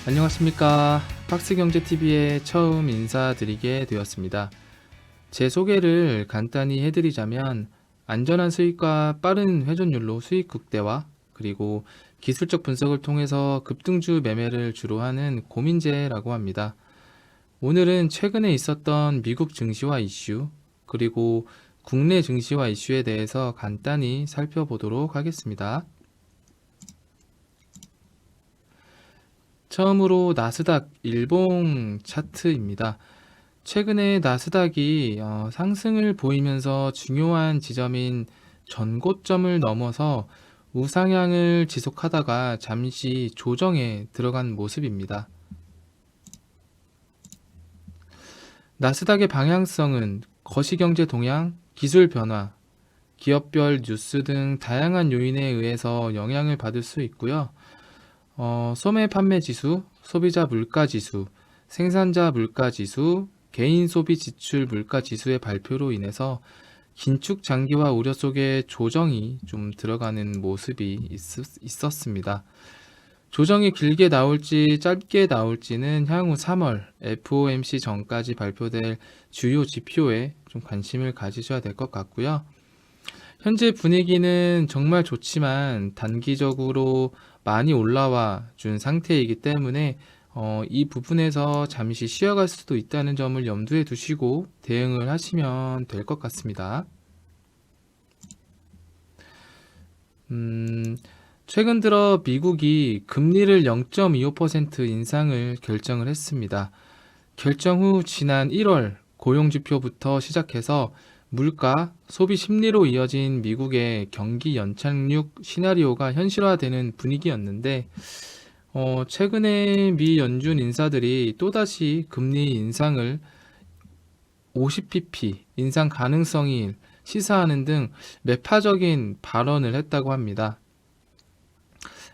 안녕하십니까. 박스경제TV에 처음 인사드리게 되었습니다. 제 소개를 간단히 해드리자면 안전한 수익과 빠른 회전율로 수익 극대화, 그리고 기술적 분석을 통해서 급등주 매매를 주로 하는 고민재라고 합니다. 오늘은 최근에 있었던 미국 증시화 이슈, 그리고 국내 증시화 이슈에 대해서 간단히 살펴보도록 하겠습니다. 처음으로 나스닥 일봉 차트입니다. 최근에 나스닥이 상승을 보이면서 중요한 지점인 전고점을 넘어서 우상향을 지속하다가 잠시 조정에 들어간 모습입니다. 나스닥의 방향성은 거시경제 동향, 기술 변화, 기업별 뉴스 등 다양한 요인에 의해서 영향을 받을 수 있고요. 소매 판매 지수, 소비자 물가 지수, 생산자 물가 지수, 개인 소비 지출 물가 지수의 발표로 인해서 긴축 장기화 우려 속에 조정이 좀 들어가는 모습이 있었습니다. 조정이 길게 나올지 짧게 나올지는 향후 3월 FOMC 전까지 발표될 주요 지표에 좀 관심을 가지셔야 될 것 같고요. 현재 분위기는 정말 좋지만 단기적으로 많이 올라와 준 상태이기 때문에 이 부분에서 잠시 쉬어갈 수도 있다는 점을 염두에 두시고 대응을 하시면 될 것 같습니다. 최근 들어 미국이 금리를 0.25% 인상을 결정을 했습니다. 결정 후 지난 1월 고용지표부터 시작해서 물가, 소비 심리로 이어진 미국의 경기 연착륙 시나리오가 현실화되는 분위기였는데 최근에 미 연준 인사들이 또다시 금리 인상을 50bp 인상 가능성이 시사하는 등 매파적인 발언을 했다고 합니다.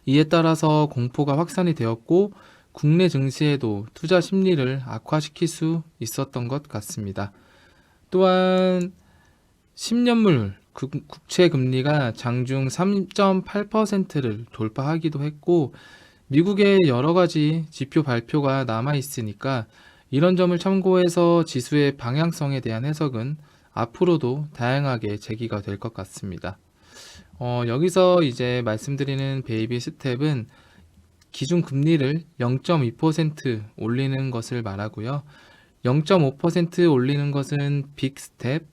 이에 따라서 공포가 확산이 되었고 국내 증시에도 투자 심리를 악화시킬 수 있었던 것 같습니다. 또한 10년물 국채 금리가 장중 3.8%를 돌파하기도 했고 미국의 여러 가지 지표 발표가 남아 있으니까 이런 점을 참고해서 지수의 방향성에 대한 해석은 앞으로도 다양하게 제기가 될 것 같습니다. 여기서 이제 말씀드리는 베이비 스텝은 기준 금리를 0.2% 올리는 것을 말하고요. 0.5% 올리는 것은 빅 스텝,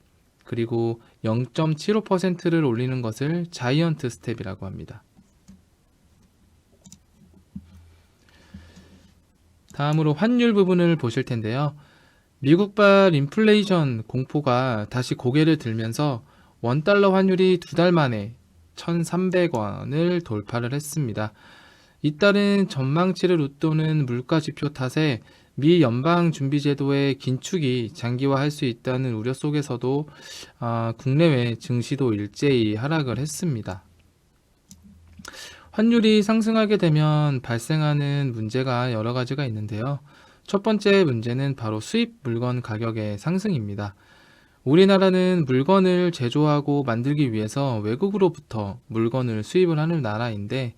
그리고 0.75%를 올리는 것을 자이언트 스텝이라고 합니다. 다음으로 환율 부분을 보실 텐데요. 미국발 인플레이션 공포가 다시 고개를 들면서 원달러 환율이 2달 만에 1,300원을 돌파를 했습니다. 이따른 전망치를 웃도는 물가 지표 탓에 미 연방준비제도의 긴축이 장기화할 수 있다는 우려 속에서도 국내외 증시도 일제히 하락을 했습니다. 환율이 상승하게 되면 발생하는 문제가 여러 가지가 있는데요. 첫 번째 문제는 바로 수입 물건 가격의 상승입니다. 우리나라는 물건을 제조하고 만들기 위해서 외국으로부터 물건을 수입을 하는 나라인데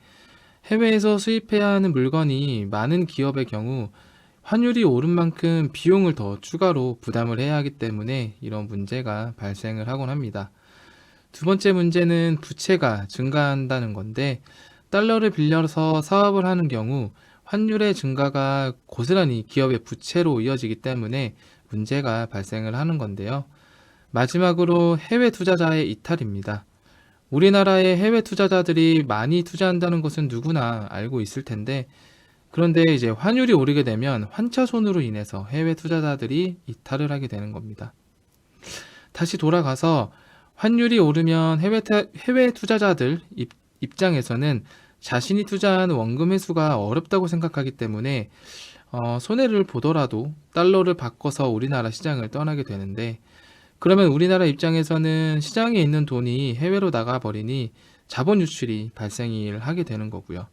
해외에서 수입해야 하는 물건이 많은 기업의 경우 환율이 오른 만큼 비용을 더 추가로 부담을 해야 하기 때문에 이런 문제가 발생을 하곤 합니다. 두 번째 문제는 부채가 증가한다는 건데 달러를 빌려서 사업을 하는 경우 환율의 증가가 고스란히 기업의 부채로 이어지기 때문에 문제가 발생을 하는 건데요. 마지막으로 해외 투자자의 이탈입니다. 우리나라의 해외 투자자들이 많이 투자한다는 것은 누구나 알고 있을 텐데 그런데 이제 환율이 오르게 되면 환차손으로 인해서 해외 투자자들이 이탈을 하게 되는 겁니다. 다시 돌아가서 환율이 오르면 해외 투자자들 입장에서는 자신이 투자한 원금 회수가 어렵다고 생각하기 때문에 손해를 보더라도 달러를 바꿔서 우리나라 시장을 떠나게 되는데 그러면 우리나라 입장에서는 시장에 있는 돈이 해외로 나가버리니 자본 유출이 발생을 하게 되는 거고요.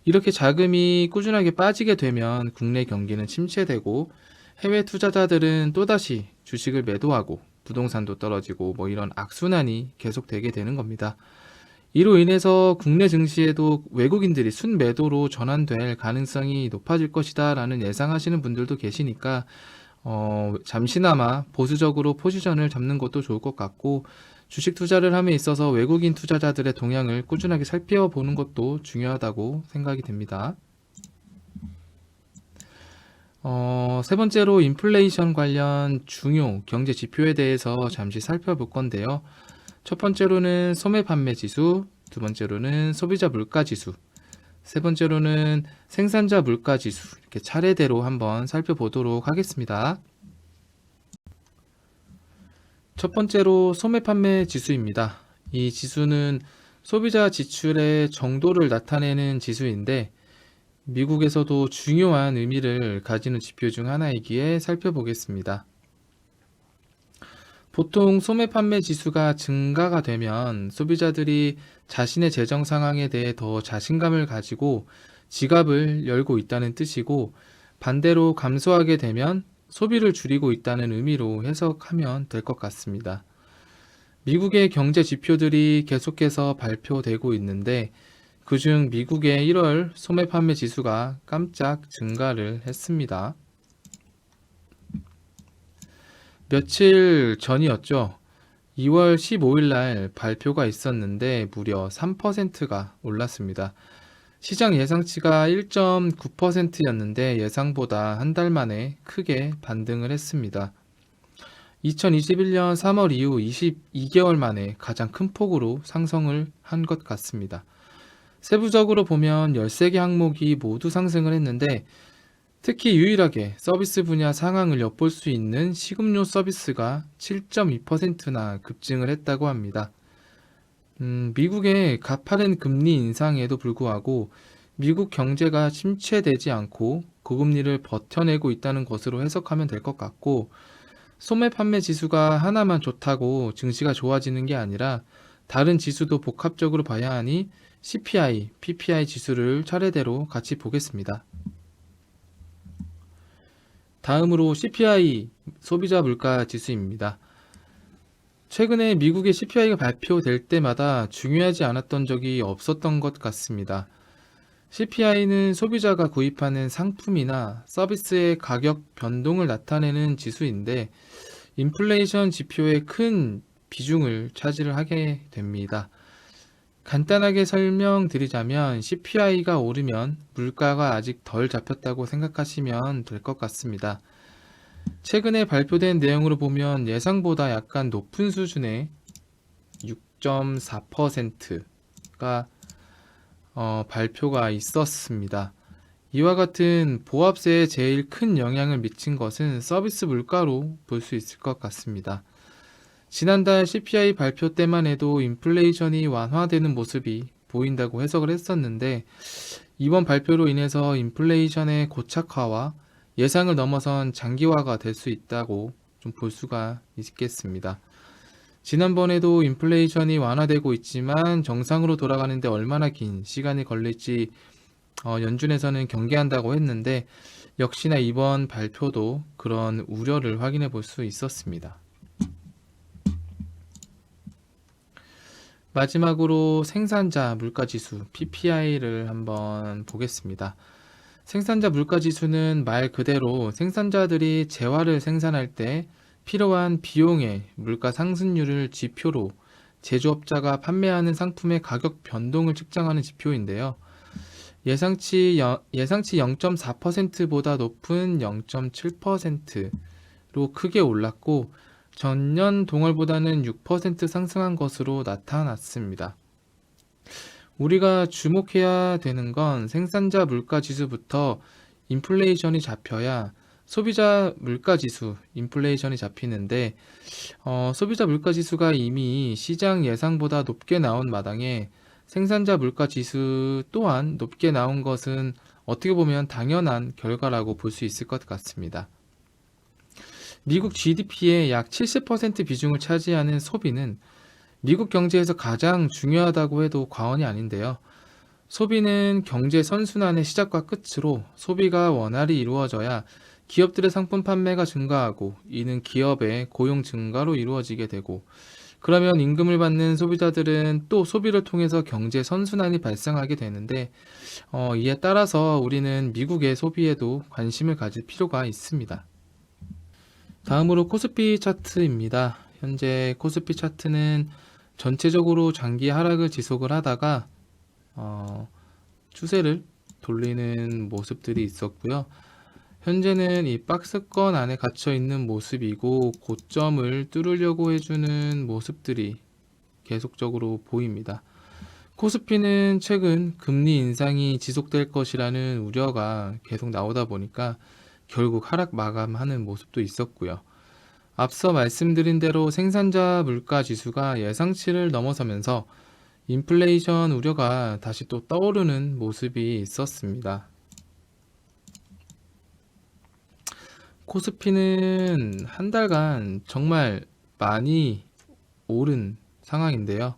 이렇게 자금이 꾸준하게 빠지게 되면 국내 경기는 침체되고 해외 투자자들은 또다시 주식을 매도하고 부동산도 떨어지고 이런 악순환이 계속되게 되는 겁니다. 이로 인해서 국내 증시에도 외국인들이 순매도로 전환될 가능성이 높아질 것이다라는 예상하시는 분들도 계시니까 잠시나마 보수적으로 포지션을 잡는 것도 좋을 것 같고, 주식 투자를 함에 있어서 외국인 투자자들의 동향을 꾸준하게 살펴보는 것도 중요하다고 생각이 됩니다. 세 번째로 인플레이션 관련 중요 경제 지표에 대해서 잠시 살펴볼 건데요. 첫 번째로는 소매 판매 지수, 두 번째로는 소비자 물가 지수, 세 번째로는 생산자 물가 지수, 이렇게 차례대로 한번 살펴보도록 하겠습니다. 첫 번째로 소매 판매 지수입니다. 이 지수는 소비자 지출의 정도를 나타내는 지수인데, 미국에서도 중요한 의미를 가지는 지표 중 하나이기에 살펴보겠습니다. 보통 소매 판매 지수가 증가가 되면 소비자들이 자신의 재정 상황에 대해 더 자신감을 가지고 지갑을 열고 있다는 뜻이고, 반대로 감소하게 되면 소비를 줄이고 있다는 의미로 해석하면 될 것 같습니다. 미국의 경제 지표들이 계속해서 발표되고 있는데, 그중 미국의 1월 소매 판매 지수가 깜짝 증가를 했습니다. 며칠 전이었죠. 2월 15일 날 발표가 있었는데 무려 3%가 올랐습니다. 시장 예상치가 1.9%였는데 예상보다 한 달 만에 크게 반등을 했습니다. 2021년 3월 이후 22개월 만에 가장 큰 폭으로 상승을 한 것 같습니다. 세부적으로 보면 13개 항목이 모두 상승을 했는데, 특히 유일하게 서비스 분야 상황을 엿볼 수 있는 식음료 서비스가 7.2%나 급증을 했다고 합니다. 미국의 가파른 금리 인상에도 불구하고 미국 경제가 침체되지 않고 고금리를 버텨내고 있다는 것으로 해석하면 될 것 같고, 소매 판매 지수가 하나만 좋다고 증시가 좋아지는 게 아니라 다른 지수도 복합적으로 봐야 하니 CPI, PPI 지수를 차례대로 같이 보겠습니다. 다음으로 CPI, 소비자 물가 지수입니다. 최근에 미국의 CPI가 발표될 때마다 중요하지 않았던 적이 없었던 것 같습니다. CPI는 소비자가 구입하는 상품이나 서비스의 가격 변동을 나타내는 지수인데, 인플레이션 지표의 큰 비중을 차지를 하게 됩니다. 간단하게 설명드리자면 CPI가 오르면 물가가 아직 덜 잡혔다고 생각하시면 될 것 같습니다. 최근에 발표된 내용으로 보면 예상보다 약간 높은 수준의 6.4%가 발표가 있었습니다. 이와 같은 보합세에 제일 큰 영향을 미친 것은 서비스 물가로 볼 수 있을 것 같습니다. 지난달 CPI 발표 때만 해도 인플레이션이 완화되는 모습이 보인다고 해석을 했었는데, 이번 발표로 인해서 인플레이션의 고착화와 예상을 넘어선 장기화가 될 수 있다고 좀 볼 수가 있겠습니다. 지난번에도 인플레이션이 완화되고 있지만 정상으로 돌아가는데 얼마나 긴 시간이 걸릴지 연준에서는 경계한다고 했는데, 역시나 이번 발표도 그런 우려를 확인해 볼 수 있었습니다. 마지막으로 생산자 물가지수 PPI를 한번 보겠습니다. 생산자 물가지수는 말 그대로 생산자들이 재화를 생산할 때 필요한 비용의 물가 상승률을 지표로 제조업자가 판매하는 상품의 가격 변동을 측정하는 지표인데요. 예상치 0.4%보다 높은 0.7%로 크게 올랐고, 전년 동월보다는 6% 상승한 것으로 나타났습니다. 우리가 주목해야 되는 건 생산자 물가 지수부터 인플레이션이 잡혀야 소비자 물가 지수, 인플레이션이 잡히는데, 소비자 물가 지수가 이미 시장 예상보다 높게 나온 마당에 생산자 물가 지수 또한 높게 나온 것은 어떻게 보면 당연한 결과라고 볼 수 있을 것 같습니다. 미국 GDP의 약 70% 비중을 차지하는 소비는 미국 경제에서 가장 중요하다고 해도 과언이 아닌데요. 소비는 경제 선순환의 시작과 끝으로 소비가 원활히 이루어져야 기업들의 상품 판매가 증가하고, 이는 기업의 고용 증가로 이루어지게 되고, 그러면 임금을 받는 소비자들은 또 소비를 통해서 경제 선순환이 발생하게 되는데 이에 따라서 우리는 미국의 소비에도 관심을 가질 필요가 있습니다. 다음으로 코스피 차트입니다. 현재 코스피 차트는 전체적으로 장기 하락을 지속을 하다가 추세를 돌리는 모습들이 있었고요. 현재는 이 박스권 안에 갇혀 있는 모습이고 고점을 뚫으려고 해주는 모습들이 계속적으로 보입니다. 코스피는 최근 금리 인상이 지속될 것이라는 우려가 계속 나오다 보니까 결국 하락 마감하는 모습도 있었고요. 앞서 말씀드린 대로 생산자 물가 지수가 예상치를 넘어서면서 인플레이션 우려가 다시 또 떠오르는 모습이 있었습니다. 코스피는 한 달간 정말 많이 오른 상황인데요.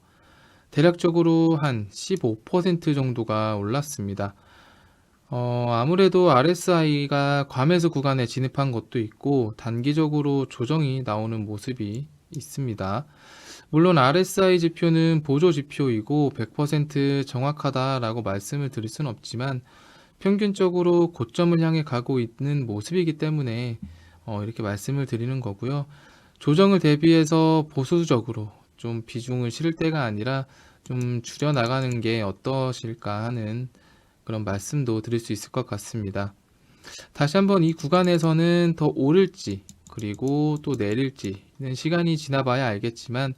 대략적으로 한 15% 정도가 올랐습니다. 아무래도 RSI가 과매수 구간에 진입한 것도 있고 단기적으로 조정이 나오는 모습이 있습니다. 물론 RSI 지표는 보조 지표이고 100% 정확하다라고 말씀을 드릴 수는 없지만 평균적으로 고점을 향해 가고 있는 모습이기 때문에 이렇게 말씀을 드리는 거고요. 조정을 대비해서 보수적으로 좀 비중을 실을 때가 아니라 좀 줄여 나가는 게 어떠실까 하는 그런 말씀도 드릴 수 있을 것 같습니다. 다시 한번 이 구간에서는 더 오를지 그리고 또 내릴지는 시간이 지나봐야 알겠지만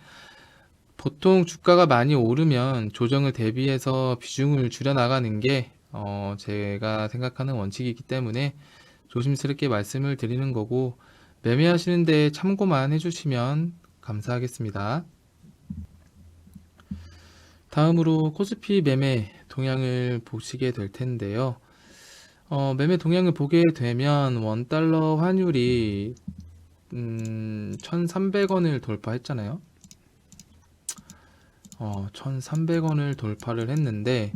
보통 주가가 많이 오르면 조정을 대비해서 비중을 줄여 나가는 게 제가 생각하는 원칙이기 때문에 조심스럽게 말씀을 드리는 거고 매매하시는데 참고만 해주시면 감사하겠습니다. 다음으로 코스피 매매 동향을 보시게 될 텐데요. 매매 동향을 보게 되면 원달러 환율이 1,300원을 돌파했잖아요. 1,300원을 돌파를 했는데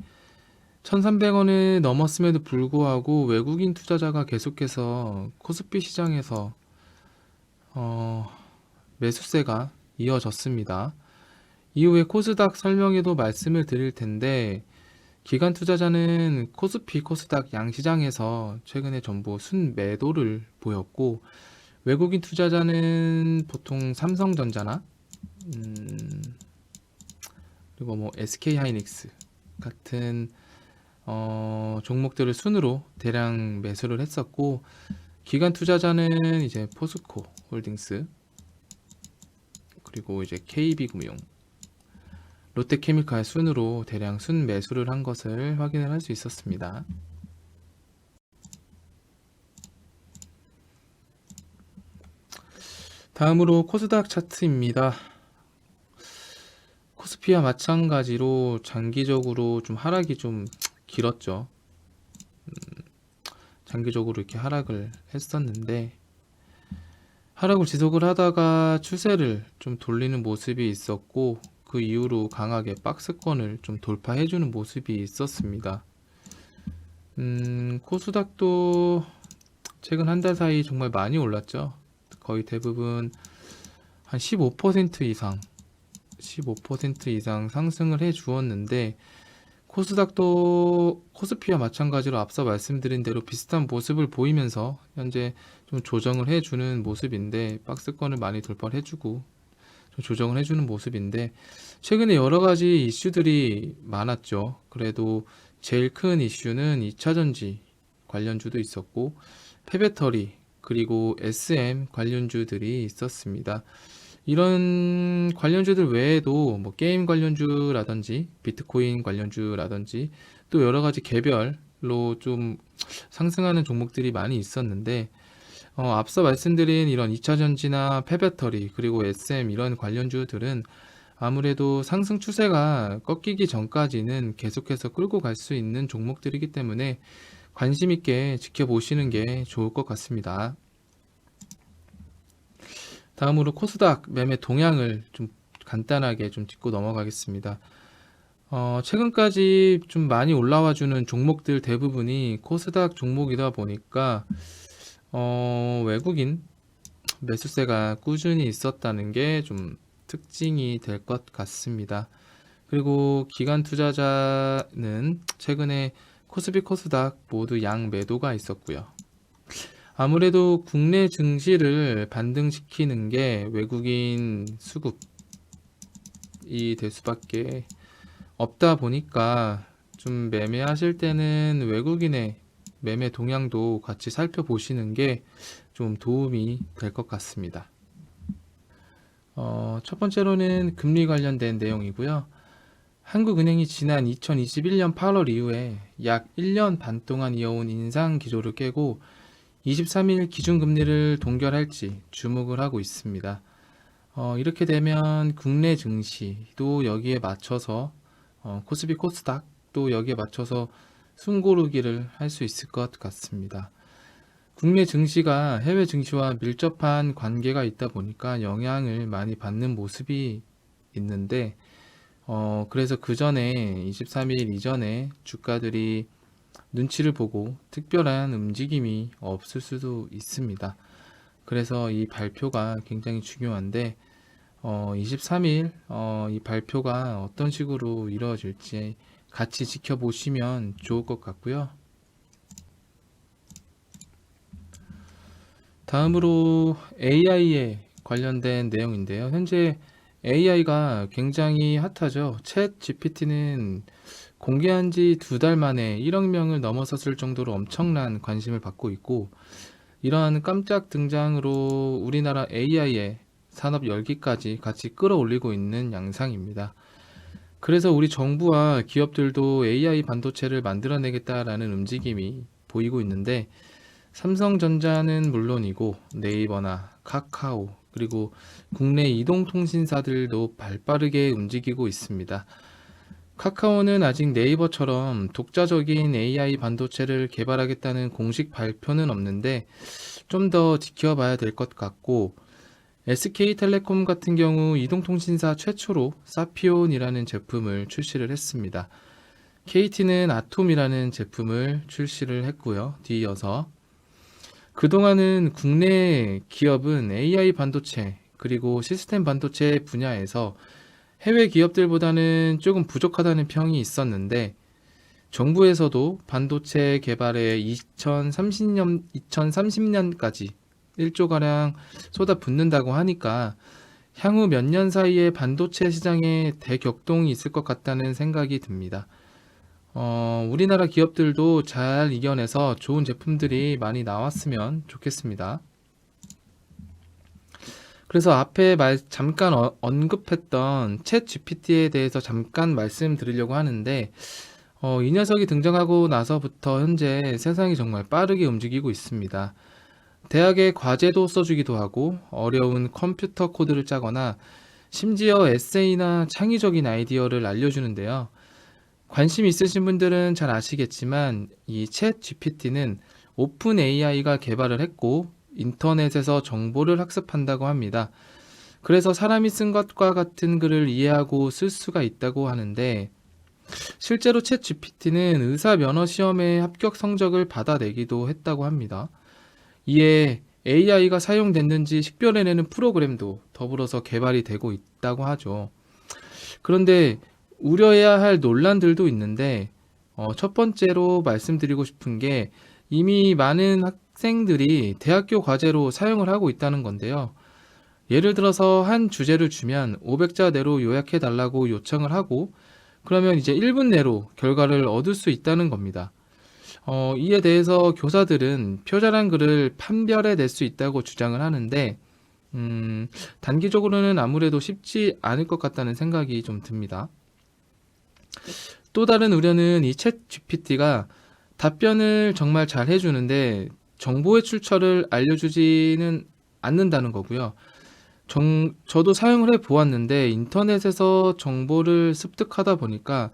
1,300원을 넘었음에도 불구하고 외국인 투자자가 계속해서 코스피 시장에서 매수세가 이어졌습니다. 이후에 코스닥 설명에도 말씀을 드릴 텐데 기관 투자자는 코스피, 코스닥 양시장에서 최근에 전부 순매도를 보였고 외국인 투자자는 보통 삼성전자나 그리고 뭐 SK하이닉스 같은 종목들을 순으로 대량 매수를 했었고 기관 투자자는 이제 포스코 홀딩스 그리고 이제 KB금융 롯데케미칼 순으로 대량 순 매수를 한 것을 확인을 할 수 있었습니다. 다음으로 코스닥 차트입니다. 코스피와 마찬가지로 장기적으로 좀 하락이 좀 길었죠. 장기적으로 이렇게 하락을 했었는데 하락을 지속을 하다가 추세를 좀 돌리는 모습이 있었고 그 이후로 강하게 박스권을 좀 돌파해주는 모습이 있었습니다. 코스닥도 최근 한 달 사이 정말 많이 올랐죠. 거의 대부분 한 15% 이상 상승을 해 주었는데 코스닥도 코스피와 마찬가지로 앞서 말씀드린 대로 비슷한 모습을 보이면서 현재 좀 조정을 해주는 모습인데 박스권을 많이 돌파를 해주고 좀 조정을 해주는 모습인데 최근에 여러 가지 이슈들이 많았죠. 그래도 제일 큰 이슈는 2차전지 관련주도 있었고 폐배터리 그리고 SM 관련주들이 있었습니다. 이런 관련주들 외에도 뭐 게임 관련주라든지 비트코인 관련주라든지 또 여러 가지 개별로 좀 상승하는 종목들이 많이 있었는데 앞서 말씀드린 이런 2차전지나 폐배터리 그리고 SM 이런 관련주들은 아무래도 상승 추세가 꺾이기 전까지는 계속해서 끌고 갈 수 있는 종목들이기 때문에 관심 있게 지켜보시는 게 좋을 것 같습니다. 다음으로 코스닥 매매 동향을 좀 간단하게 좀 짚고 넘어가겠습니다. 최근까지 좀 많이 올라와 주는 종목들 대부분이 코스닥 종목이다 보니까 외국인 매수세가 꾸준히 있었다는 게 좀 특징이 될 것 같습니다. 그리고 기관 투자자는 최근에 코스피 코스닥 모두 양 매도가 있었고요. 아무래도 국내 증시를 반등시키는 게 외국인 수급이 될 수밖에 없다 보니까 좀 매매하실 때는 외국인의 매매 동향도 같이 살펴보시는 게 좀 도움이 될 것 같습니다. 첫 번째로는 금리 관련된 내용이고요. 한국은행이 지난 2021년 8월 이후에 약 1년 반 동안 이어온 인상 기조를 깨고 23일 기준금리를 동결할지 주목을 하고 있습니다. 이렇게 되면 국내 증시도 여기에 맞춰서 코스피 코스닥도 여기에 맞춰서 숨고르기를 할 수 있을 것 같습니다. 국내 증시가 해외 증시와 밀접한 관계가 있다 보니까 영향을 많이 받는 모습이 있는데 그래서 그 전에 23일 이전에 주가들이 눈치를 보고 특별한 움직임이 없을 수도 있습니다. 그래서 이 발표가 굉장히 중요한데 23일 이 발표가 어떤 식으로 이루어질지 같이 지켜보시면 좋을 것 같고요. 다음으로 AI에 관련된 내용인데요. 현재 AI가 굉장히 핫하죠. 챗 GPT는 공개한 지 2달 만에 1억 명을 넘어섰을 정도로 엄청난 관심을 받고 있고, 이러한 깜짝 등장으로 우리나라 AI의 산업 열기까지 같이 끌어올리고 있는 양상입니다. 그래서 우리 정부와 기업들도 AI 반도체를 만들어내겠다라는 움직임이 보이고 있는데, 삼성전자는 물론이고 네이버나 카카오 그리고 국내 이동통신사들도 발빠르게 움직이고 있습니다. 카카오는 아직 네이버처럼 독자적인 AI 반도체를 개발하겠다는 공식 발표는 없는데 좀 더 지켜봐야 될 것 같고, SK텔레콤 같은 경우 이동통신사 최초로 사피온이라는 제품을 출시를 했습니다. KT는 아톰이라는 제품을 출시를 했고요. 뒤이어서 그동안은 국내 기업은 AI 반도체 그리고 시스템 반도체 분야에서 해외 기업들보다는 조금 부족하다는 평이 있었는데, 정부에서도 반도체 개발에 2030년까지 1조가량 쏟아붓는다고 하니까 향후 몇 년 사이에 반도체 시장에 대격동이 있을 것 같다는 생각이 듭니다. 우리나라 기업들도 잘 이겨내서 좋은 제품들이 많이 나왔으면 좋겠습니다. 그래서 앞에 잠깐 언급했던 챗 GPT에 대해서 잠깐 말씀드리려고 하는데, 이 녀석이 등장하고 나서부터 현재 세상이 정말 빠르게 움직이고 있습니다. 대학에 과제도 써주기도 하고 어려운 컴퓨터 코드를 짜거나 심지어 에세이나 창의적인 아이디어를 알려주는데요. 관심 있으신 분들은 잘 아시겠지만 이 챗 GPT는 오픈 AI가 개발을 했고 인터넷에서 정보를 학습한다고 합니다. 그래서 사람이 쓴 것과 같은 글을 이해하고 쓸 수가 있다고 하는데, 실제로 챗 GPT는 의사 면허 시험의 합격 성적을 받아내기도 했다고 합니다. 이에 AI가 사용됐는지 식별해내는 프로그램도 더불어서 개발이 되고 있다고 하죠. 그런데 우려해야 할 논란들도 있는데, 첫 번째로 말씀드리고 싶은 게 이미 많은 학생들이 대학교 과제로 사용을 하고 있다는 건데요. 예를 들어서 한 주제를 주면 500자 내로 요약해 달라고 요청을 하고, 그러면 이제 1분 내로 결과를 얻을 수 있다는 겁니다. 이에 대해서 교사들은 표절한 글을 판별해 낼 수 있다고 주장을 하는데, 단기적으로는 아무래도 쉽지 않을 것 같다는 생각이 좀 듭니다. 또 다른 우려는 이 챗 GPT가 답변을 정말 잘 해주는데 정보의 출처를 알려주지는 않는다는 거고요. 저도 사용을 해 보았는데 인터넷에서 정보를 습득하다 보니까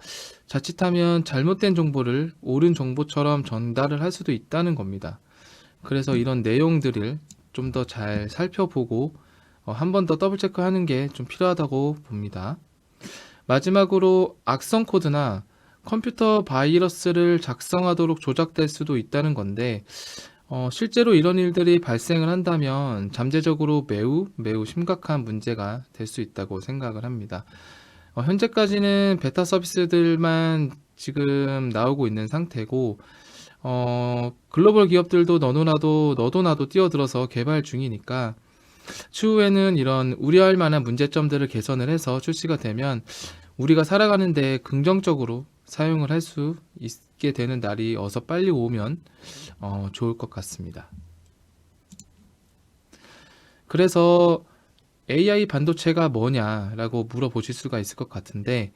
자칫하면 잘못된 정보를 옳은 정보처럼 전달을 할 수도 있다는 겁니다. 그래서 이런 내용들을 좀 더 잘 살펴보고 한 번 더 더블 체크하는 게 좀 필요하다고 봅니다. 마지막으로 악성 코드나 컴퓨터 바이러스를 작성하도록 조작될 수도 있다는 건데, 실제로 이런 일들이 발생을 한다면 잠재적으로 매우 매우 심각한 문제가 될 수 있다고 생각을 합니다. 현재까지는 베타 서비스들만 지금 나오고 있는 상태고, 글로벌 기업들도 너도 나도 뛰어들어서 개발 중이니까 추후에는 이런 우려할 만한 문제점들을 개선을 해서 출시가 되면 우리가 살아가는데 긍정적으로 사용을 할 수 있게 되는 날이 어서 빨리 오면 좋을 것 같습니다. 그래서 AI 반도체가 뭐냐라고 물어보실 수가 있을 것 같은데,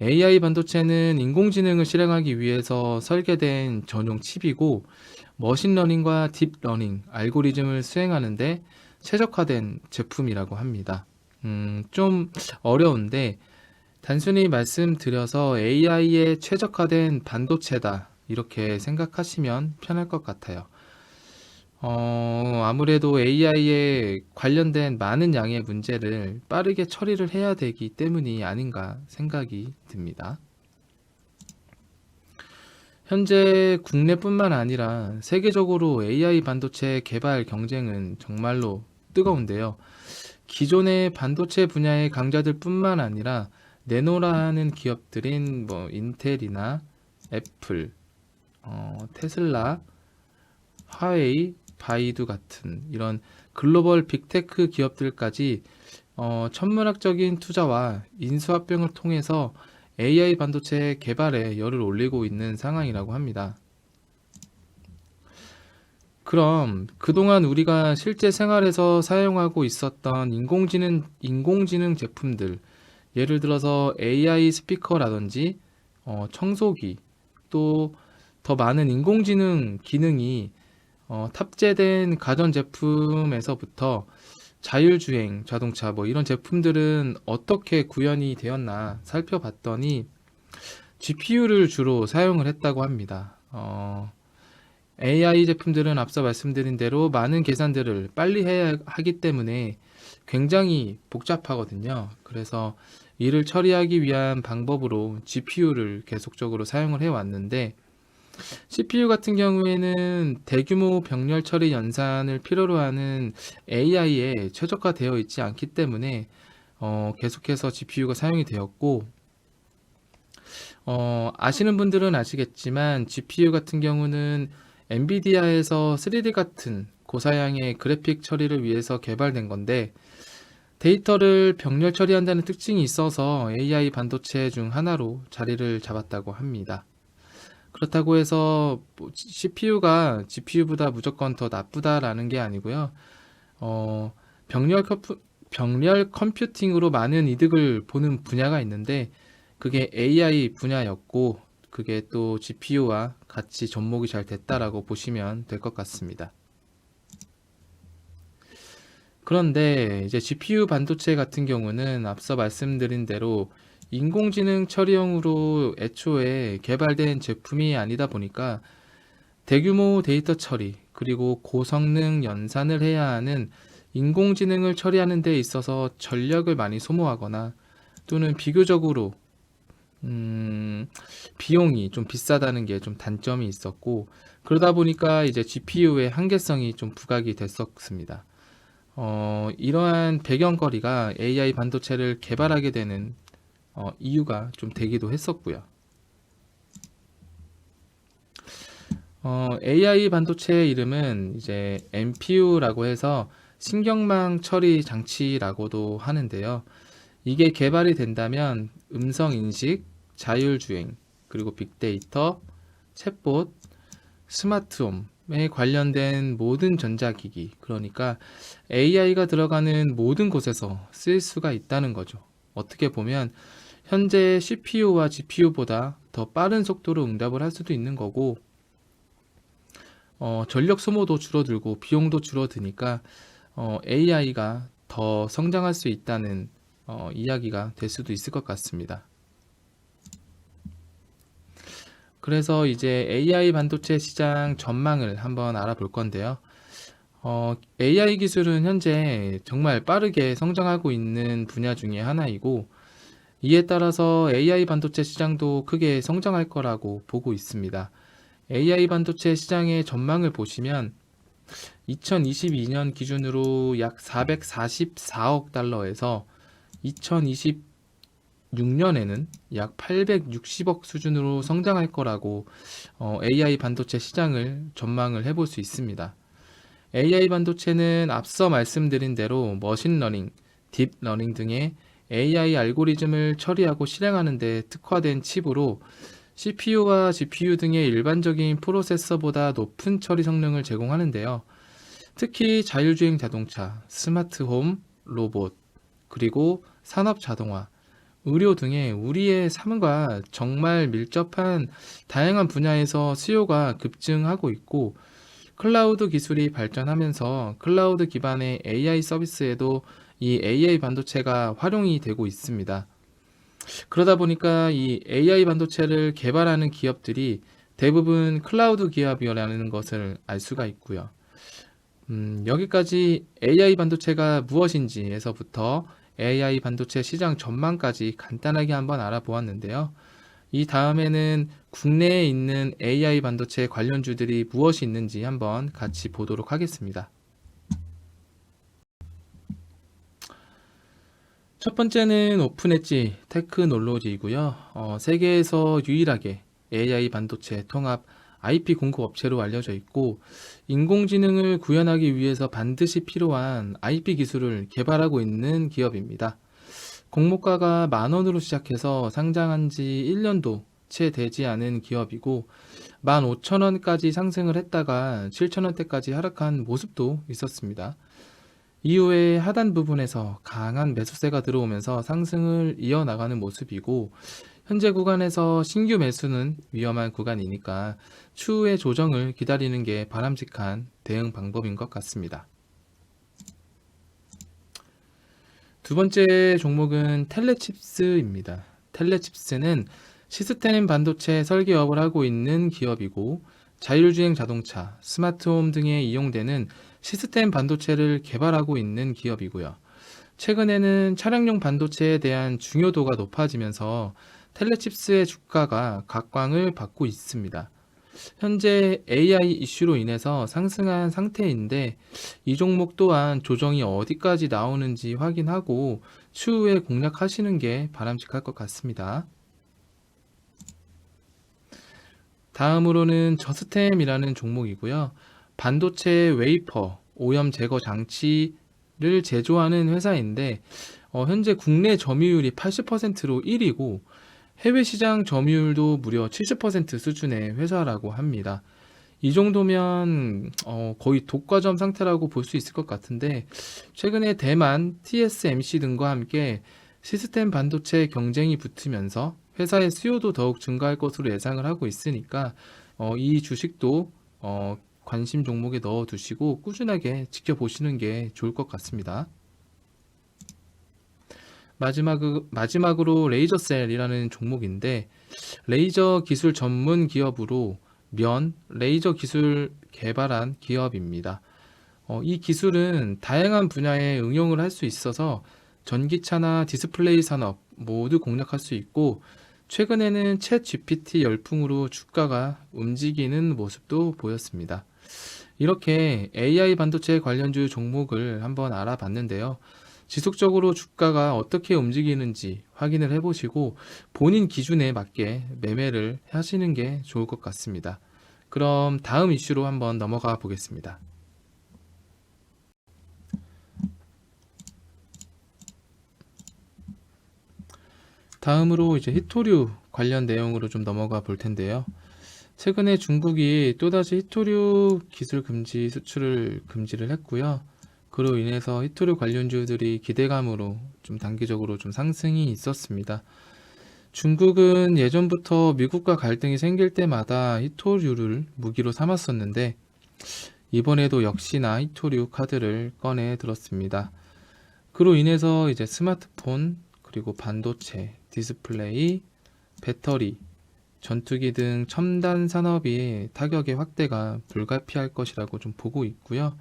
AI 반도체는 인공지능을 실행하기 위해서 설계된 전용 칩이고, 머신러닝과 딥러닝, 알고리즘을 수행하는데 최적화된 제품이라고 합니다. 좀 어려운데, 단순히 말씀드려서 AI에 최적화된 반도체다, 이렇게 생각하시면 편할 것 같아요. 아무래도 AI에 관련된 많은 양의 문제를 빠르게 처리를 해야 되기 때문이 아닌가 생각이 듭니다. 현재 국내뿐만 아니라 세계적으로 AI 반도체 개발 경쟁은 정말로 뜨거운데요. 기존의 반도체 분야의 강자들 뿐만 아니라 내노라 하는 기업들인 인텔이나 애플, 테슬라, 화웨이, 바이두 같은 이런 글로벌 빅테크 기업들까지 천문학적인 투자와 인수합병을 통해서 AI 반도체 개발에 열을 올리고 있는 상황이라고 합니다. 그럼 그동안 우리가 실제 생활에서 사용하고 있었던 인공지능 제품들, 예를 들어서 AI 스피커라든지 청소기, 또 더 많은 인공지능 기능이 탑재된 가전제품에서부터 자율주행 자동차 이런 제품들은 어떻게 구현이 되었나 살펴봤더니 GPU를 주로 사용을 했다고 합니다. AI 제품들은 앞서 말씀드린 대로 많은 계산들을 빨리 해야 하기 때문에 굉장히 복잡하거든요. 그래서 이를 처리하기 위한 방법으로 GPU를 계속적으로 사용을 해왔는데, CPU 같은 경우에는 대규모 병렬 처리 연산을 필요로 하는 AI에 최적화되어 있지 않기 때문에 계속해서 GPU가 사용이 되었고, 아시는 분들은 아시겠지만 GPU 같은 경우는 엔비디아에서 3D 같은 고사양의 그래픽 처리를 위해서 개발된 건데, 데이터를 병렬 처리한다는 특징이 있어서 AI 반도체 중 하나로 자리를 잡았다고 합니다. 그렇다고 해서 CPU가 GPU보다 무조건 더 나쁘다라는 게 아니고요. 어, 병렬 컴퓨팅으로 많은 이득을 보는 분야가 있는데, 그게 AI 분야였고, 그게 또 GPU와 같이 접목이 잘 됐다라고 보시면 될 것 같습니다. 그런데 이제 GPU 반도체 같은 경우는 앞서 말씀드린 대로 인공지능 처리용으로 애초에 개발된 제품이 아니다 보니까 대규모 데이터 처리, 그리고 고성능 연산을 해야 하는 인공지능을 처리하는 데 있어서 전력을 많이 소모하거나, 또는 비교적으로 비용이 좀 비싸다는 게 좀 단점이 있었고, 그러다 보니까 이제 GPU의 한계성이 좀 부각이 됐었습니다. 이러한 배경거리가 AI 반도체를 개발하게 되는 이유가 좀 되기도 했었고요. AI 반도체의 이름은 이제 NPU라고 해서 신경망 처리 장치라고도 하는데요. 이게 개발이 된다면 음성 인식, 자율주행, 그리고 빅데이터, 챗봇, 스마트홈에 관련된 모든 전자기기, 그러니까 AI가 들어가는 모든 곳에서 쓸 수가 있다는 거죠. 어떻게 보면 현재 CPU와 GPU보다 더 빠른 속도로 응답을 할 수도 있는 거고, 전력 소모도 줄어들고 비용도 줄어드니까 AI가 더 성장할 수 있다는 이야기가 될 수도 있을 것 같습니다. 그래서 이제 AI 반도체 시장 전망을 한번 알아볼 건데요. AI 기술은 현재 정말 빠르게 성장하고 있는 분야 중에 하나이고, 이에 따라서 AI 반도체 시장도 크게 성장할 거라고 보고 있습니다. AI 반도체 시장의 전망을 보시면 2022년 기준으로 약 444억 달러에서 2026년에는 약 860억 수준으로 성장할 거라고 AI 반도체 시장을 전망을 해볼 수 있습니다. AI 반도체는 앞서 말씀드린 대로 머신러닝, 딥러닝 등의 AI 알고리즘을 처리하고 실행하는 데 특화된 칩으로 CPU와 GPU 등의 일반적인 프로세서보다 높은 처리 성능을 제공하는데요. 특히 자율주행 자동차, 스마트홈, 로봇, 그리고 산업 자동화, 의료 등의 우리의 삶과 정말 밀접한 다양한 분야에서 수요가 급증하고 있고, 클라우드 기술이 발전하면서 클라우드 기반의 AI 서비스에도 이 AI 반도체가 활용이 되고 있습니다. 그러다 보니까 이 AI 반도체를 개발하는 기업들이 대부분 클라우드 기업이라는 것을 알 수가 있고요. 여기까지 AI 반도체가 무엇인지에서부터 AI 반도체 시장 전망까지 간단하게 한번 알아보았는데요. 이 다음에는 국내에 있는 AI 반도체 관련주들이 무엇이 있는지 한번 같이 보도록 하겠습니다. 첫 번째는 오픈엣지 테크놀로지이고요. 세계에서 유일하게 AI 반도체 통합 IP 공급 업체로 알려져 있고, 인공지능을 구현하기 위해서 반드시 필요한 IP 기술을 개발하고 있는 기업입니다. 공모가가 10,000원으로 시작해서 상장한 지 1년도 채 되지 않은 기업이고, 15,000원까지 상승을 했다가 7,000원대까지 하락한 모습도 있었습니다. 이후에 하단 부분에서 강한 매수세가 들어오면서 상승을 이어나가는 모습이고, 현재 구간에서 신규 매수는 위험한 구간이니까 추후의 조정을 기다리는 게 바람직한 대응 방법인 것 같습니다. 두 번째 종목은 텔레칩스입니다. 텔레칩스는 시스템 반도체 설계업을 하고 있는 기업이고, 자율주행 자동차, 스마트홈 등에 이용되는 시스템 반도체를 개발하고 있는 기업이고요. 최근에는 차량용 반도체에 대한 중요도가 높아지면서 텔레칩스의 주가가 각광을 받고 있습니다. 현재 AI 이슈로 인해서 상승한 상태인데, 이 종목 또한 조정이 어디까지 나오는지 확인하고 추후에 공략하시는 게 바람직할 것 같습니다. 다음으로는 저스템이라는 종목이고요. 반도체 웨이퍼, 오염 제거 장치를 제조하는 회사인데, 현재 국내 점유율이 80%로 1위고 해외 시장 점유율도 무려 70% 수준의 회사라고 합니다. 이 정도면 거의 독과점 상태라고 볼 수 있을 것 같은데, 최근에 대만, TSMC 등과 함께 시스템 반도체 경쟁이 붙으면서 회사의 수요도 더욱 증가할 것으로 예상을 하고 있으니까 이 주식도 관심 종목에 넣어 두시고 꾸준하게 지켜보시는 게 좋을 것 같습니다. 마지막으로 레이저셀이라는 종목인데, 레이저 기술 전문 기업으로 레이저 기술 개발한 기업입니다. 이 기술은 다양한 분야에 응용을 할 수 있어서 전기차나 디스플레이 산업 모두 공략할 수 있고, 최근에는 챗 GPT 열풍으로 주가가 움직이는 모습도 보였습니다. 이렇게 AI 반도체 관련주 종목을 한번 알아봤는데요. 지속적으로 주가가 어떻게 움직이는지 확인을 해보시고 본인 기준에 맞게 매매를 하시는 게 좋을 것 같습니다. 그럼 다음 이슈로 한번 넘어가 보겠습니다. 다음으로 이제 히토류 관련 내용으로 좀 넘어가 볼 텐데요. 최근에 중국이 또다시 히토류 기술 금지 수출을 금지를 했고요. 그로 인해서 히토류 관련주들이 기대감으로 좀 단기적으로 좀 상승이 있었습니다. 중국은 예전부터 미국과 갈등이 생길 때마다 히토류를 무기로 삼았었는데, 이번에도 역시나 히토류 카드를 꺼내 들었습니다. 그로 인해서 이제 스마트폰, 그리고 반도체, 디스플레이, 배터리, 전투기 등 첨단 산업이 타격의 확대가 불가피할 것이라고 좀 보고 있고요.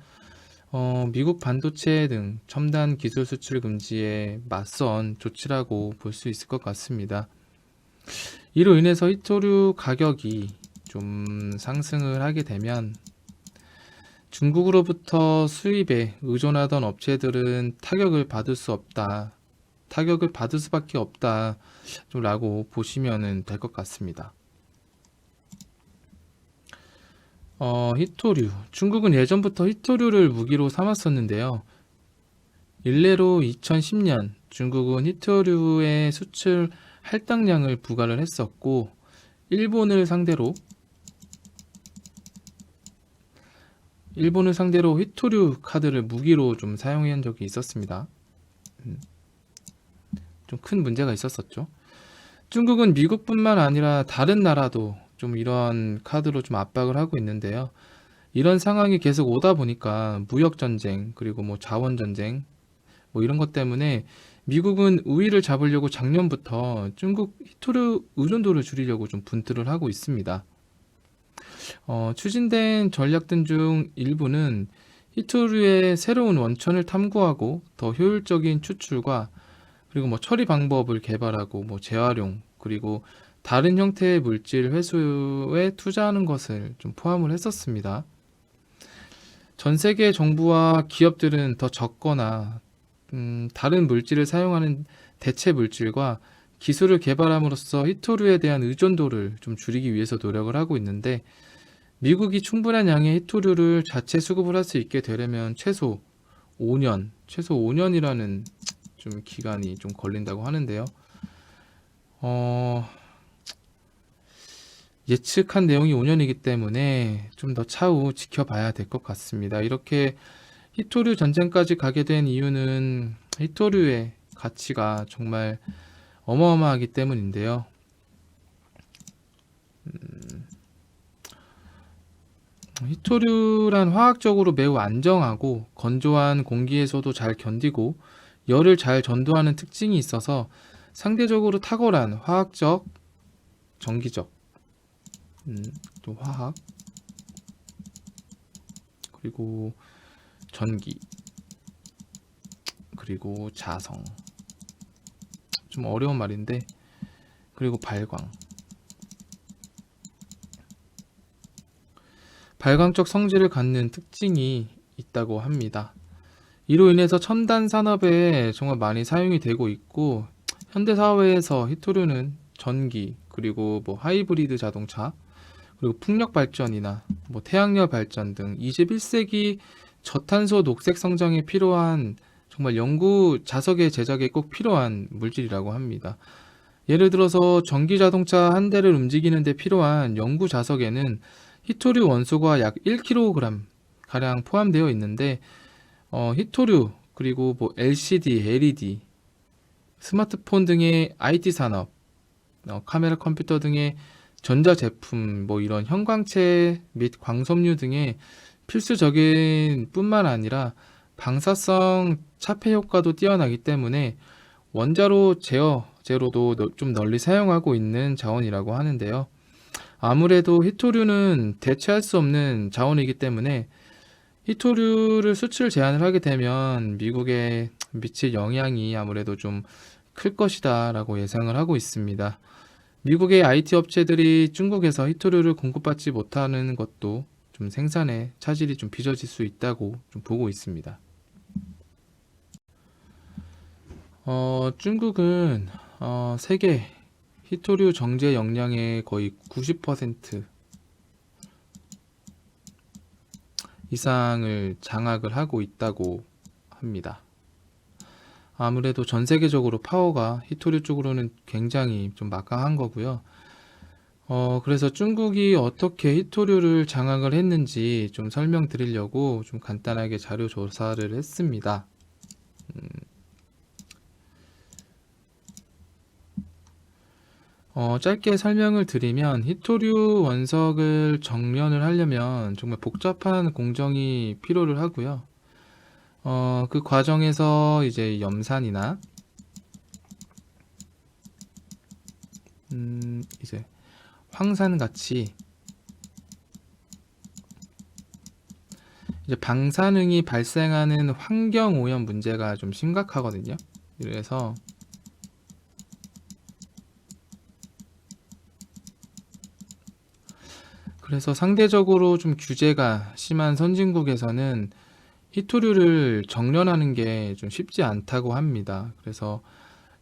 미국 반도체 등 첨단 기술 수출 금지에 맞선 조치라고 볼 수 있을 것 같습니다. 이로 인해서 히토류 가격이 좀 상승을 하게 되면 중국으로부터 수입에 의존하던 업체들은 타격을 받을 수 없다. 타격을 받을 수밖에 없다. 라고 보시면 될 것 같습니다. 히토류. 중국은 예전부터 히토류를 무기로 삼았었는데요. 일례로 2010년 중국은 히토류의 수출 할당량을 부과를 했었고, 일본을 상대로 히토류 카드를 무기로 좀 사용한 적이 있었습니다. 좀 큰 문제가 있었었죠. 중국은 미국뿐만 아니라 다른 나라도 좀 이런 카드로 좀 압박을 하고 있는데요. 이런 상황이 계속 오다 보니까 무역 전쟁, 그리고 뭐 자원 전쟁, 뭐 이런 것 때문에 미국은 우위를 잡으려고 작년부터 중국 히토류 의존도를 줄이려고 좀 분투를 하고 있습니다. 추진된 전략들 중 일부는 히토류의 새로운 원천을 탐구하고 더 효율적인 추출과 그리고 뭐 처리 방법을 개발하고 뭐 재활용 그리고 다른 형태의 물질 회수에 투자하는 것을 좀 포함을 했었습니다. 전 세계 정부와 기업들은 더 적거나 다른 물질을 사용하는 대체 물질과 기술을 개발함으로써 히토류에 대한 의존도를 좀 줄이기 위해서 노력을 하고 있는데, 미국이 충분한 양의 히토류를 자체 수급을 할 수 있게 되려면 최소 5년이라는 좀 기간이 좀 걸린다고 하는데요. 예측한 내용이 5년이기 때문에 좀 더 차후 지켜봐야 될 것 같습니다. 이렇게 히토류 전쟁까지 가게 된 이유는 히토류의 가치가 정말 어마어마하기 때문인데요. 히토류란 화학적으로 매우 안정하고 건조한 공기에서도 잘 견디고 열을 잘 전도하는 특징이 있어서 상대적으로 탁월한 화학적, 전기적, 또 화학, 그리고 전기, 그리고 자성, 좀 어려운 말인데, 그리고 발광적 성질을 갖는 특징이 있다고 합니다. 이로 인해서 첨단 산업에 정말 많이 사용이 되고 있고, 현대 사회에서 히토류는 전기, 그리고 뭐 하이브리드 자동차, 그리고 풍력 발전이나 뭐 태양열 발전 등 21세기 저탄소 녹색 성장에 필요한 정말 연구 자석의 제작에 꼭 필요한 물질이라고 합니다. 예를 들어서 전기 자동차 한 대를 움직이는 데 필요한 연구 자석에는 히토류 원소가 약 1kg 가량 포함되어 있는데, 히토류 그리고 뭐 LCD, LED, 스마트폰 등의 IT 산업, 카메라 컴퓨터 등의 전자제품, 뭐 이런 형광체 및 광섬유 등의 필수적인 뿐만 아니라 방사성 차폐 효과도 뛰어나기 때문에 원자로 제어제로도 좀 널리 사용하고 있는 자원이라고 하는데요. 아무래도 히토류는 대체할 수 없는 자원이기 때문에 히토류를 수출 제한을 하게 되면 미국에 미칠 영향이 아무래도 좀 클 것이다 라고 예상을 하고 있습니다. 미국의 IT 업체들이 중국에서 히토류를 공급받지 못하는 것도 좀 생산에 차질이 좀 빚어질 수 있다고 좀 보고 있습니다. 중국은 세계 히토류 정제 역량의 거의 90% 이상을 장악을 하고 있다고 합니다. 아무래도 전 세계적으로 파워가 히토류 쪽으로는 굉장히 좀 막강한 거고요. 그래서 중국이 어떻게 히토류를 장악을 했는지 좀 설명드리려고 좀 간단하게 자료 조사를 했습니다. 짧게 설명을 드리면 히토류 원석을 정련을 하려면 정말 복잡한 공정이 필요를 하고요. 그 과정에서 이제 염산이나 이제 황산 같이 이제 방사능이 발생하는 환경 오염 문제가 좀 심각하거든요. 그래서 그래서 상대적으로 좀 규제가 심한 선진국에서는 희토류를 정련하는 게 좀 쉽지 않다고 합니다. 그래서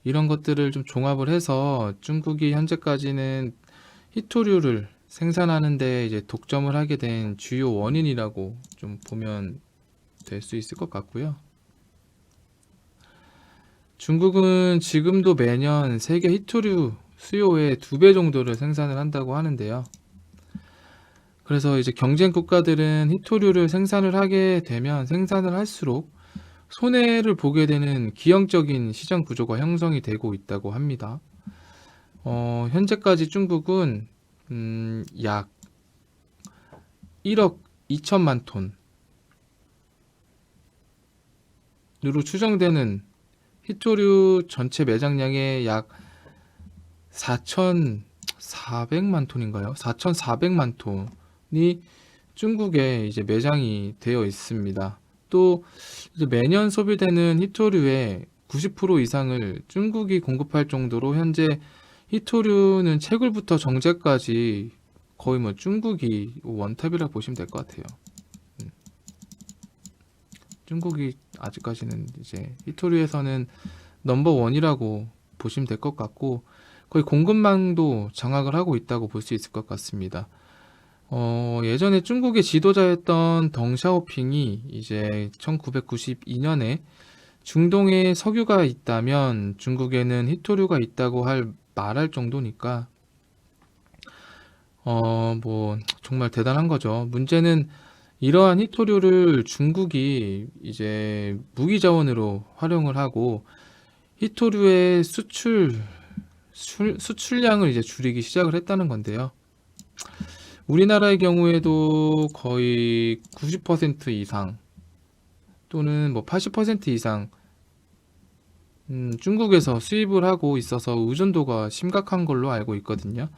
이런 것들을 좀 종합을 해서 중국이 현재까지는 희토류를 생산하는 데 이제 독점을 하게 된 주요 원인이라고 좀 보면 될 수 있을 것 같고요. 중국은 지금도 매년 세계 희토류 수요의 2배 정도를 생산을 한다고 하는데요. 그래서 이제 경쟁 국가들은 희토류를 생산을 하게 되면 생산을 할수록 손해를 보게 되는 기형적인 시장 구조가 형성이 되고 있다고 합니다. 현재까지 중국은 약 1억 2천만 톤으로 추정되는 희토류 전체 매장량의 약 4,400만 톤인가요? 4,400만 톤이 중국에 이제 매장이 되어 있습니다. 또 이제 매년 소비되는 희토류의 90% 이상을 중국이 공급할 정도로 현재 희토류는 채굴부터 정제까지 거의 뭐 중국이 원탑이라 보시면 될 것 같아요. 중국이 아직까지는 이제 희토류에서는 넘버 원이라고 보시면 될 것 같고 거의 공급망도 장악을 하고 있다고 볼 수 있을 것 같습니다. 예전에 중국의 지도자였던 덩샤오핑이 이제 1992년에 중동에 석유가 있다면 중국에는 희토류가 있다고 말할 정도니까 뭐 정말 대단한 거죠. 문제는 이러한 희토류를 중국이 이제 무기 자원으로 활용을 하고 희토류의 수출량을 이제 줄이기 시작을 했다는 건데요. 우리나라의 경우에도 거의 90% 이상 또는 뭐 80% 이상 중국에서 수입을 하고 있어서 의존도가 심각한 걸로 알고 있거든요.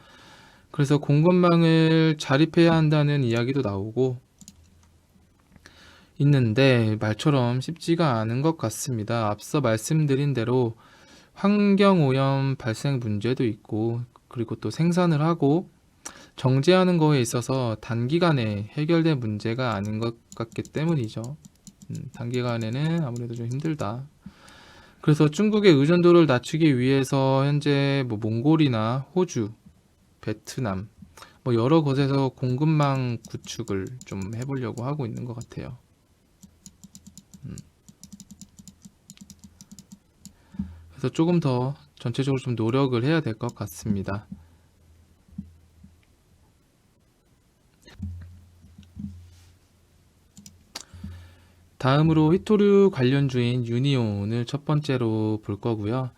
그래서 공급망을 자립해야 한다는 이야기도 나오고 있는데 말처럼 쉽지가 않은 것 같습니다. 앞서 말씀드린 대로 환경오염 발생 문제도 있고 그리고 또 생산을 하고 정제하는 거에 있어서 단기간에 해결될 문제가 아닌 것 같기 때문이죠. 단기간에는 아무래도 좀 힘들다. 그래서 중국의 의존도를 낮추기 위해서 현재 뭐 몽골이나 호주, 베트남 뭐 여러 곳에서 공급망 구축을 좀 해보려고 하고 있는 것 같아요. 그래서 조금 더 전체적으로 좀 노력을 해야 될 것 같습니다. 다음으로 희토류 관련주인 유니온을 첫 번째로 볼 거고요.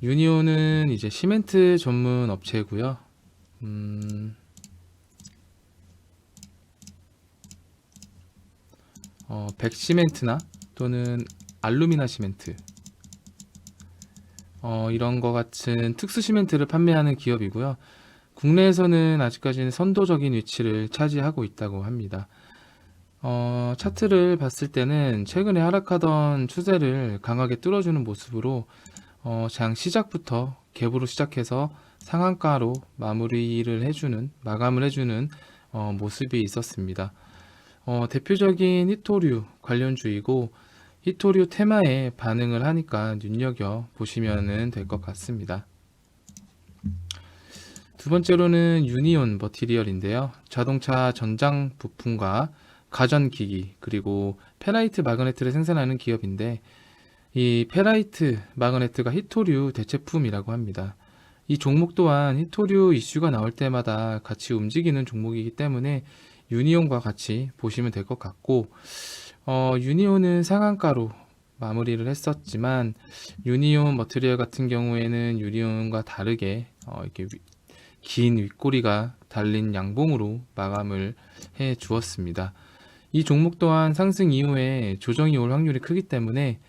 유니온은 이제 시멘트 전문 업체고요. 백시멘트나 또는 알루미나 시멘트 이런 거 같은 특수 시멘트를 판매하는 기업이고요. 국내에서는 아직까지는 선도적인 위치를 차지하고 있다고 합니다. 차트를 봤을 때는 최근에 하락하던 추세를 강하게 뚫어주는 모습으로 장 시작부터 갭으로 시작해서 상한가로 마감을 해주는 모습이 있었습니다. 대표적인 희토류 관련주이고 희토류 테마에 반응을 하니까 눈여겨 보시면 될 것 같습니다. 두 번째로는 유니온 머티리얼인데요. 자동차 전장 부품과 가전기기 그리고 페라이트 마그네트를 생산하는 기업인데 이 페라이트 마그네트가 희토류 대체품이라고 합니다. 이 종목 또한 희토류 이슈가 나올 때마다 같이 움직이는 종목이기 때문에 유니온과 같이 보시면 될 것 같고 유니온은 상한가로 마무리를 했었지만 유니온 머티리얼 같은 경우에는 유니온과 다르게 이렇게 긴 윗꼬리가 달린 양봉으로 마감을 해 주었습니다. 이 종목 또한 상승 이후에 조정이 올 확률이 크기 때문에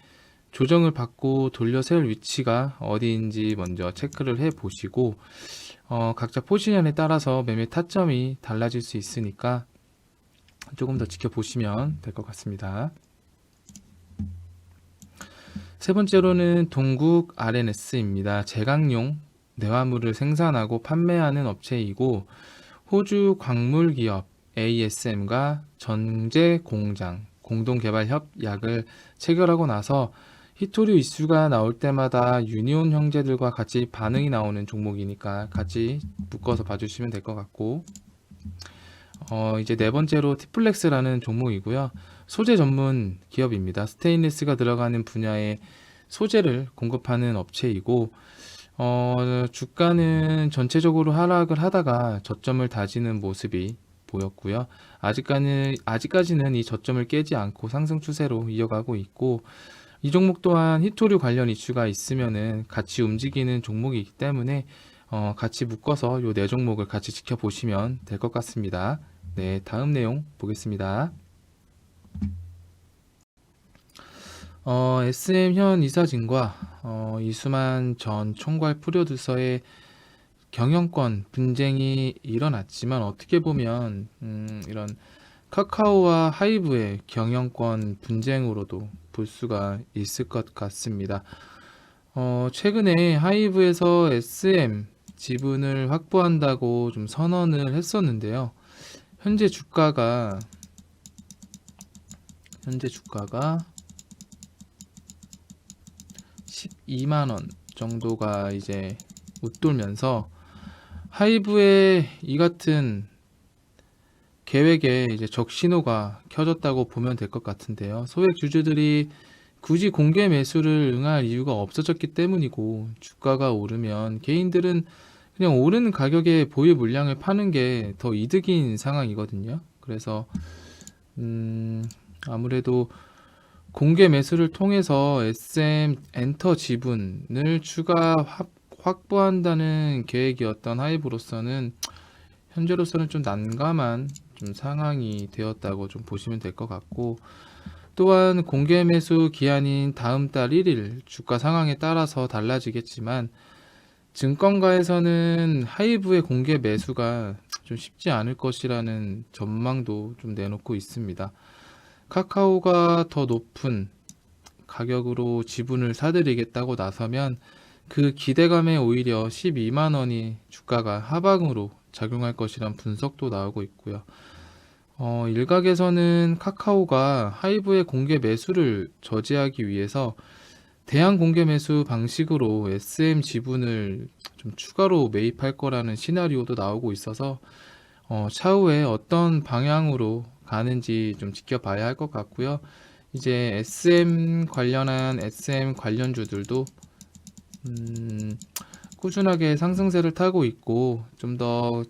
조정을 받고 돌려 세울 위치가 어디인지 먼저 체크를 해 보시고 각자 포지션에 따라서 매매 타점이 달라질 수 있으니까 조금 더 지켜보시면 될 것 같습니다. 세 번째로는 동국 RNS입니다. 제강용 내화물을 생산하고 판매하는 업체이고 호주 광물 기업 ASM과 전제 공장 공동 개발 협약을 체결하고 나서 히토류 이슈가 나올 때마다 유니온 형제들과 같이 반응이 나오는 종목이니까 같이 묶어서 봐주시면 될 것 같고, 이제 네 번째로 티플렉스라는 종목이고요. 소재 전문 기업입니다. 스테인리스가 들어가는 분야의 소재를 공급하는 업체이고, 주가는 전체적으로 하락을 하다가 저점을 다지는 모습이 보였고요. 아직까지는 이 저점을 깨지 않고 상승 추세로 이어가고 있고, 이 종목 또한 히토류 관련 이슈가 있으면은 같이 움직이는 종목이기 때문에 같이 묶어서 요 네 종목을 같이 지켜보시면 될 것 같습니다. 네, 다음 내용 보겠습니다. SM 현 이사진과 이수만 전 총괄 프로듀서의 경영권 분쟁이 일어났지만 어떻게 보면 이런 카카오와 하이브의 경영권 분쟁으로도 볼 수가 있을 것 같습니다. 최근에 하이브에서 SM 지분을 확보한다고 좀 선언을 했었는데요. 현재 주가가 12만 원 정도가 이제 웃돌면서 하이브의 이 같은 계획에 이제 적신호가 켜졌다고 보면 될 것 같은데요. 소액 주주들이 굳이 공개 매수를 응할 이유가 없어졌기 때문이고, 주가가 오르면 개인들은 그냥 오르는 가격에 보유 물량을 파는 게 더 이득인 상황이거든요. 그래서 아무래도 공개 매수를 통해서 SM 엔터 지분을 추가 확보한다는 계획이었던 하이브로서는 현재로서는 좀 난감한 좀 상황이 되었다고 좀 보시면 될 것 같고, 또한 공개 매수 기한인 다음 달 1일 주가 상황에 따라서 달라지겠지만 증권가에서는 하이브의 공개 매수가 좀 쉽지 않을 것이라는 전망도 좀 내놓고 있습니다. 카카오가 더 높은 가격으로 지분을 사들이겠다고 나서면 그 기대감에 오히려 12만 원이 주가가 하방으로 작용할 것이란 분석도 나오고 있고요. 일각에서는 카카오가 하이브의 공개 매수를 저지하기 위해서 대항 공개 매수 방식으로 SM 지분을 좀 추가로 매입할 거라는 시나리오도 나오고 있어서 차후에 어떤 방향으로 가는지 좀 지켜봐야 할 것 같고요. 이제 SM 관련주들도 꾸준하게 상승세를 타고 있고 좀 더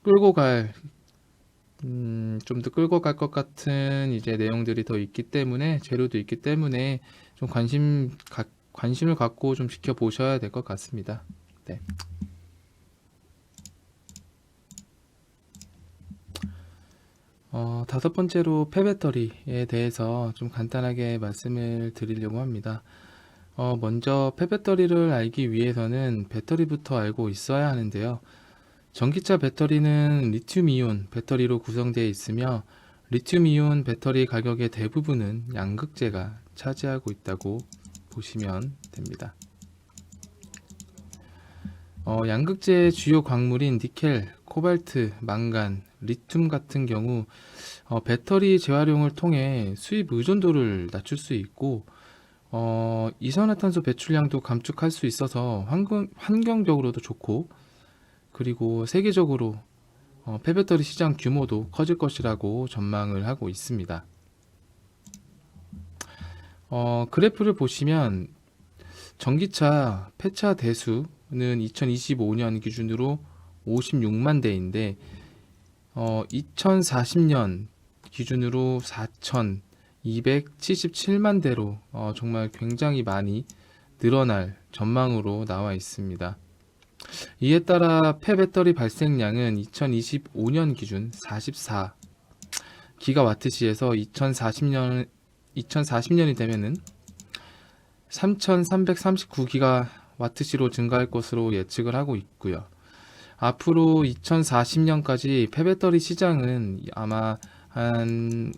끌고 갈 것 같은 이제 내용들이 더 있기 때문에, 재료도 있기 때문에 좀 관심을 갖고 좀 지켜보셔야 될 것 같습니다. 네. 다섯 번째로 폐배터리에 대해서 좀 간단하게 말씀을 드리려고 합니다. 먼저 폐배터리를 알기 위해서는 배터리부터 알고 있어야 하는데요. 전기차 배터리는 리튬이온 배터리로 구성되어 있으며 리튬이온 배터리 가격의 대부분은 양극재가 차지하고 있다고 보시면 됩니다. 양극재의 주요 광물인 니켈, 코발트, 망간, 리튬 같은 경우 배터리 재활용을 통해 수입 의존도를 낮출 수 있고 이산화탄소 배출량도 감축할 수 있어서 환경적으로도 좋고, 그리고 세계적으로 폐배터리 시장 규모도 커질 것이라고 전망을 하고 있습니다. 그래프를 보시면 전기차 폐차 대수는 2025년 기준으로 56만 대인데 2040년 기준으로 4,277만 대로 정말 굉장히 많이 늘어날 전망으로 나와 있습니다. 이에 따라 폐배터리 발생량은 2025년 기준 44기가와트시에서 2040년이 되면은 3,339기가와트시로 증가할 것으로 예측을 하고 있고요. 앞으로 2040년까지 폐배터리 시장은 아마 한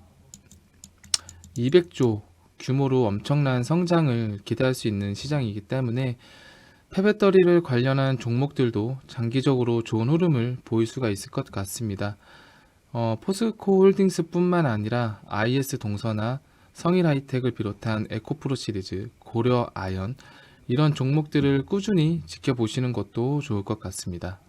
200조 규모로 엄청난 성장을 기대할 수 있는 시장이기 때문에 폐배터리를 관련한 종목들도 장기적으로 좋은 흐름을 보일 수가 있을 것 같습니다. 포스코 홀딩스뿐만 아니라 IS 동서나 성일 하이텍을 비롯한 에코프로 시리즈, 고려 아연 이런 종목들을 꾸준히 지켜보시는 것도 좋을 것 같습니다.